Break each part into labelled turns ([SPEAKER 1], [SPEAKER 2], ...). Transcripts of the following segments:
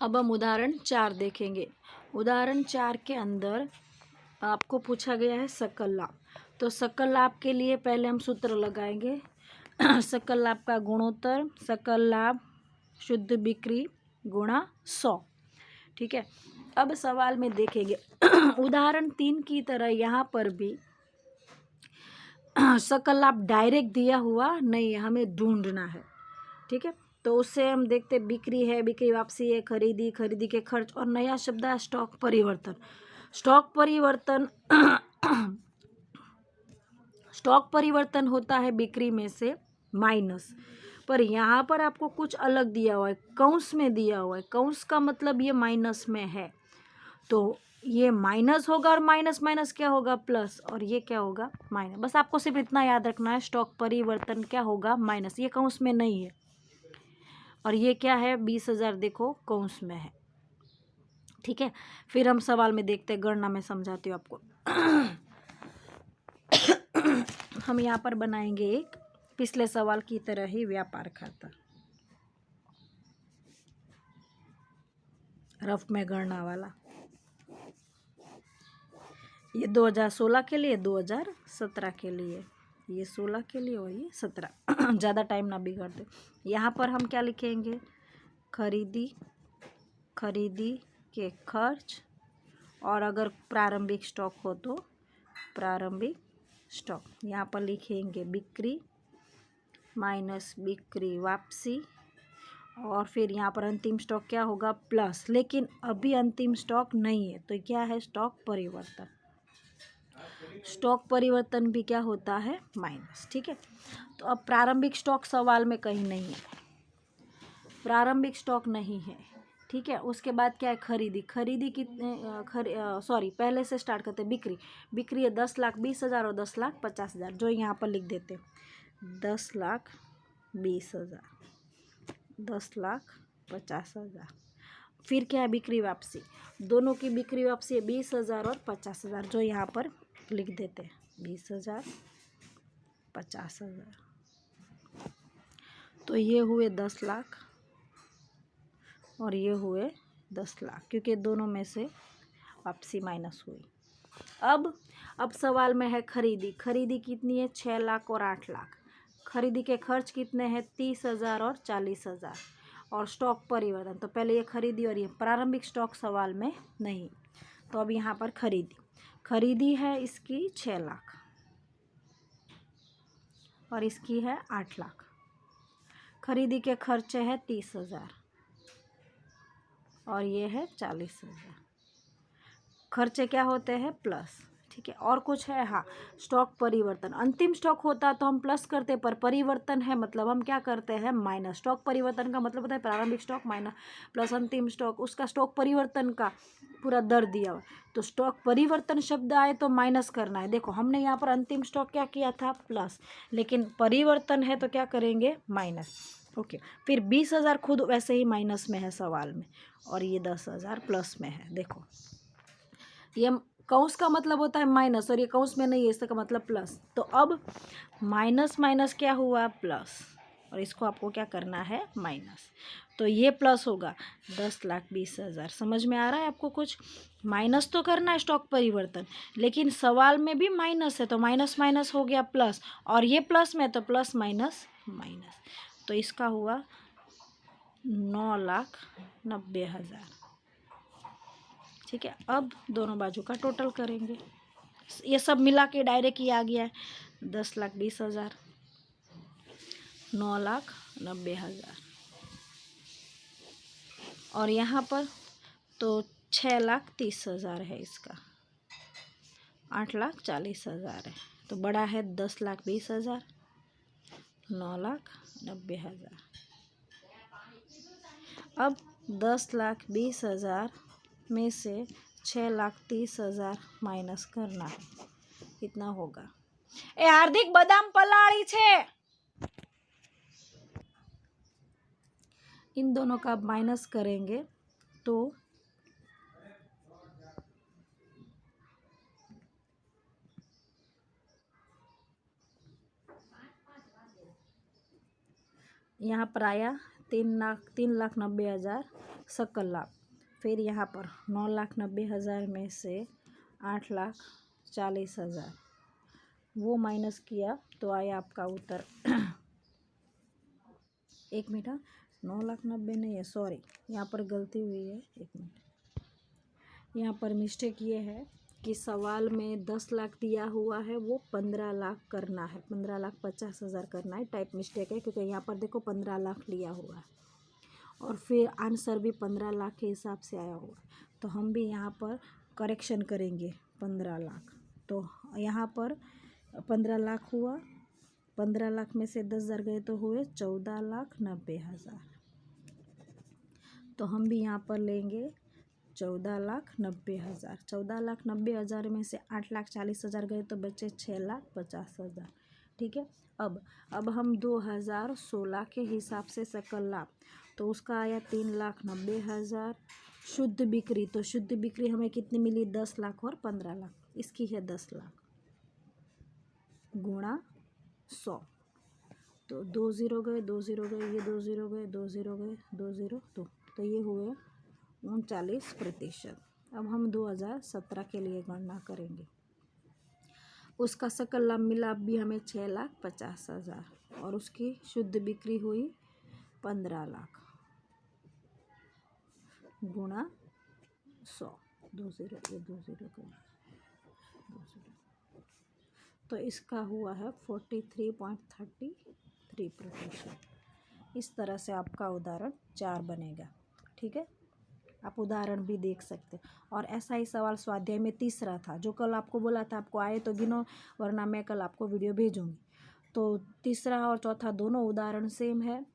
[SPEAKER 1] अब हम उदाहरण 4 देखेंगे। उदाहरण 4 के अंदर आपको पूछा गया है सकल लाभ। तो सकल लाभ के लिए पहले हम सूत्र लगाएंगे। सकल लाभ का गुणोत्तर सकल लाभ शुद्ध बिक्री गुणा 100। ठीक है, अब सवाल में देखेंगे उदाहरण 3 की तरह यहाँ पर भी सकल लाभ डायरेक्ट दिया हुआ नहीं है, हमें ढूंढना है। ठीक है, तो उससे हम देखते बिक्री है, बिक्री वापसी है, खरीदी, खरीदी के खर्च और नया शब्द है स्टॉक परिवर्तन। स्टॉक परिवर्तन स्टॉक परिवर्तन होता है बिक्री में से माइनस, पर यहाँ पर आपको कुछ अलग दिया हुआ है, कौंस में दिया हुआ है। कौंस का मतलब ये माइनस में है, तो ये माइनस होगा और माइनस माइनस क्या होगा प्लस, और ये क्या होगा माइनस। बस आपको सिर्फ इतना याद रखना है, स्टॉक परिवर्तन क्या होगा माइनस, ये कौंस में नहीं है। और ये क्या है 20,000, देखो कौंस में है। ठीक है, फिर हम सवाल में देखते हैं, गणना में समझाती हूँ आपको। हम यहाँ पर बनाएंगे एक पिछले सवाल की तरह ही व्यापार खाता, रफ में गणना वाला। ये 2016 के लिए, 2017 के लिए, ये 16 के लिए और ये 17। ज़्यादा टाइम ना बिगाड़ते। यहाँ पर हम क्या लिखेंगे, खरीदी, खरीदी के खर्च, और अगर प्रारंभिक स्टॉक हो तो प्रारंभिक स्टॉक। यहाँ पर लिखेंगे बिक्री माइनस बिक्री वापसी, और फिर यहाँ पर अंतिम स्टॉक क्या होगा प्लस, लेकिन अभी अंतिम स्टॉक नहीं है तो क्या है स्टॉक परिवर्तन। स्टॉक परिवर्तन भी क्या होता है माइनस। ठीक है, तो अब प्रारंभिक स्टॉक सवाल में कहीं नहीं है, प्रारंभिक स्टॉक नहीं है। ठीक है, उसके बाद क्या है खरीदी। खरीदी कितने पहले से स्टार्ट करते हैं। बिक्री, बिक्री है 10,20,000 और 10,50,000, जो यहाँ पर लिख देते हैं 10,20,000, 10,50,000। फिर क्या है बिक्री वापसी, दोनों की बिक्री वापसी है 20,000 और 50,000, जो यहाँ पर लिख देते हैं 20,000, 50,000। तो ये हुए 10 लाख और ये हुए 10 लाख, क्योंकि दोनों में से वापसी माइनस हुई। अब सवाल में है खरीदी। खरीदी कितनी है 6 लाख और 8 लाख। खरीदी के खर्च कितने हैं 30,000 और 40,000, और स्टॉक परिवर्तन। तो पहले ये खरीदी और ये प्रारंभिक स्टॉक सवाल में नहीं। तो अब यहाँ पर खरीदी है इसकी 6 लाख और इसकी है 8 लाख। खरीदी के खर्चे है 30,000 और ये है 40,000। खर्चे क्या होते हैं प्लस। ठीक है, और कुछ है, हाँ स्टॉक परिवर्तन। अंतिम स्टॉक होता तो हम प्लस करते, पर परिवर्तन है मतलब हम क्या करते हैं माइनस। स्टॉक परिवर्तन का मतलब होता है प्रारंभिक स्टॉक माइनस प्लस अंतिम स्टॉक, उसका स्टॉक परिवर्तन का पूरा दर दिया हुआ। तो स्टॉक परिवर्तन शब्द आए तो माइनस करना है। देखो हमने यहाँ पर अंतिम स्टॉक क्या किया था प्लस, लेकिन परिवर्तन है तो क्या करेंगे माइनस। ओके, फिर 20,000 खुद वैसे ही माइनस में है सवाल में, और ये 10,000 प्लस में है। देखो ये कौंस का मतलब होता है माइनस, और ये कौंस में नहीं है, इसका मतलब प्लस। तो अब माइनस माइनस क्या हुआ प्लस, और इसको आपको क्या करना है माइनस। तो ये प्लस होगा 10,20,000। समझ में आ रहा है आपको कुछ। माइनस तो करना है स्टॉक परिवर्तन, लेकिन सवाल में भी माइनस है तो माइनस माइनस हो गया प्लस, और ये प्लस में तो प्लस माइनस माइनस। तो इसका हुआ 9,90,000। ठीक है, अब दोनों बाजू का टोटल करेंगे। ये सब मिला के डायरेक्ट ही आ गया है 10,20,000, 9,90,000, और यहाँ पर तो 6,30,000 है, इसका 8,40,000 है। तो बड़ा है 10,20,000, 9,90,000। अब 10,20,000 में से 6,30,000 माइनस करना है, कितना होगा। ए हार्दिक बदाम पलाड़ी छे। इन दोनों का माइनस करेंगे तो यहाँ पर आया 3,90,000 सकल लाभ। फिर यहाँ पर 9,90,000 में से 8,40,000 वो माइनस किया तो आया आपका उत्तर 1 मिनट, 9,90,000 नहीं है, सॉरी यहाँ पर गलती हुई है, 1 मिनट। यहाँ पर मिस्टेक ये है कि सवाल में 10 लाख दिया हुआ है, वो 15 लाख करना है, 15,50,000 करना है। टाइप मिस्टेक है क्योंकि यहाँ पर देखो 15 लाख लिया हुआ है और फिर आंसर भी 15 लाख के हिसाब से आया हुआ है। तो हम भी यहाँ पर करेक्शन करेंगे 15 लाख। तो यहाँ पर 15 लाख हुआ, 15 लाख में से 10,000 गए तो हुए 14,90,000। तो हम भी यहाँ पर लेंगे 14,90,000। 14,90,000 में से 8,40,000 गए तो बचे 6,50,000। ठीक है। अब हम 2016 के हिसाब से सकल लाभ, तो उसका आया 3,90,000। शुद्ध बिक्री, तो शुद्ध बिक्री हमें कितनी मिली? 10 लाख और 15 लाख, इसकी है 10 लाख गुणा 100। तो 2 0 गए, 2 0 गए, ये 2 0 गए, 2 0 गए, 2 0 2, तो ये हुए 39%। अब हम 2017 के लिए गणना करेंगे। उसका सकल लाभ मिला भी हमें 6,50,000 और उसकी शुद्ध बिक्री हुई 15 लाख गुणा 100। 2 0, ये 2 0 गए, 2 0, तो इसका हुआ है 43.33%। इस तरह से आपका उदाहरण 4 बनेगा। ठीक है, आप उदाहरण भी देख सकते हैं। और ऐसा ही सवाल स्वाध्याय में तीसरा था, जो कल आपको बोला था आपको आए तो गिनो, वरना मैं कल आपको वीडियो भेजूंगी। तो तीसरा और चौथा दोनों उदाहरण सेम है,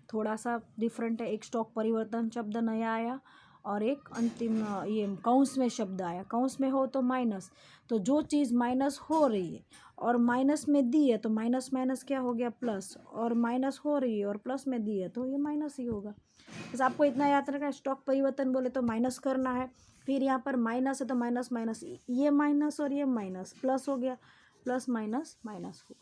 [SPEAKER 1] थोड़ा सा डिफरेंट है। एक स्टॉक परिवर्तन शब्द नया आया और एक अंतिम ये कौंस में शब्द आया। कौंस में हो तो माइनस, तो जो चीज़ माइनस हो रही है और माइनस में दी है तो माइनस माइनस क्या हो गया? प्लस। और माइनस हो रही है और प्लस में दी है तो ये माइनस ही होगा। बस आपको इतना याद रखना है, स्टॉक परिवर्तन बोले तो माइनस करना है। फिर यहाँ पर माइनस है तो माइनस माइनस, ये माइनस और ये माइनस, प्लस हो गया, प्लस माइनस माइनस हुआ।